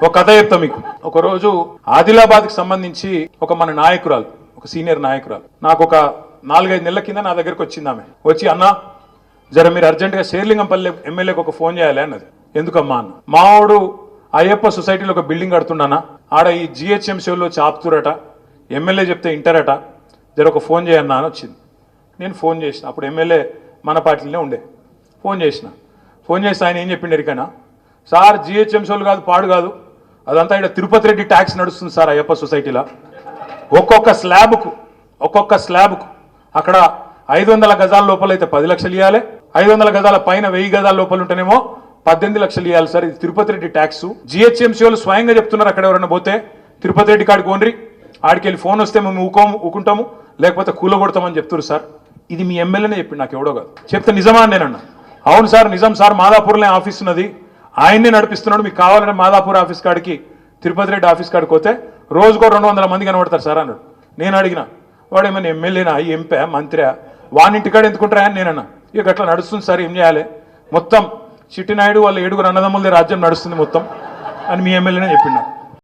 ఒక కథ చెప్తా మీకు. ఒకరోజు ఆదిలాబాద్కి సంబంధించి ఒక మన నాయకురాలు, ఒక సీనియర్ నాయకురాలు, నాకు ఒక 4-5 నెలల కింద నా దగ్గరకు వచ్చింది. ఆమె వచ్చి, అన్న జర మీరు అర్జెంటుగా శేర్లింగంపల్లి ఎమ్మెల్యేకి ఒక ఫోన్ చేయాలి అన్నది. ఎందుకమ్మా అన్న, మావాడు అయ్యప్ప సొసైటీలో ఒక బిల్డింగ్ కడుతున్నానా, ఆడ ఈ జిహెచ్ఎంసీలో చాపుతురట, ఎమ్మెల్యే చెప్తే ఇంటరట, జర ఒక ఫోన్ చేయన్నా అని వచ్చింది. నేను ఫోన్ చేసిన, అప్పుడు ఎమ్మెల్యే మన పార్టీలోనే ఉండే. ఫోన్ చేస్తే ఆయన ఏం చెప్పిండు ఎరికైనా, సార్ జిహెచ్ఎంసీలు కాదు పాడు కాదు, అదంతా ఇక్కడ తిరుపతి రెడ్డి ట్యాక్స్ నడుస్తుంది సార్ అయ్యప్ప సొసైటీలో. ఒక్కొక్క స్లాబ్కు అక్కడ 500 గజాల లోపల అయితే 10 లక్షలు ఇవ్వాలి, 500 గజాల పైన 1000 గజాల లోపల ఉంటేనేమో 18 లక్షలు ఇవ్వాలి సార్. ఇది తిరుపతి రెడ్డి ట్యాక్స్. జిహెచ్ఎంసీ వాళ్ళు స్వయంగా చెప్తున్నారు, అక్కడ ఎవరైనా పోతే తిరుపతి రెడ్డి కాడికి ఓన్రి, ఆడికి వెళ్ళి ఫోన్ వస్తే మేము ఊకుంటాము, లేకపోతే కూలగొడతామని చెప్తున్నారు సార్. ఇది మీ ఎమ్మెల్యేనే చెప్పిండు, నాకు ఎవడో కాదు. చెప్తే నిజమా అని నేనన్నా. అవును సార్ నిజం సార్, మాదాపూర్లో ఆఫీస్ ఉన్నది, ఆయన్నే నడిపిస్తున్నాడు, మీకు కావాలంటే మాదాపూర్ ఆఫీస్ కాడికి, తిరుపతి రెడ్డి ఆఫీస్ కాడికి పోతే రోజుకో 200 మంది కనబడతారు సార్ అన్నాడు. నేను అడిగిన, వాడు ఏమైనా ఎమ్మెల్యేనా, ఎంపీ, మంత్రి, వానింటికాడ ఎందుకుంటారా అని నేనన్నా. ఇక అట్లా నడుస్తుంది సార్, ఏం చేయాలి, మొత్తం చిట్టినాయుడు వాళ్ళ 7 అన్నదమ్ములదే రాజ్యం నడుస్తుంది మొత్తం అని మీ ఎమ్మెల్యేనే చెప్పిండు.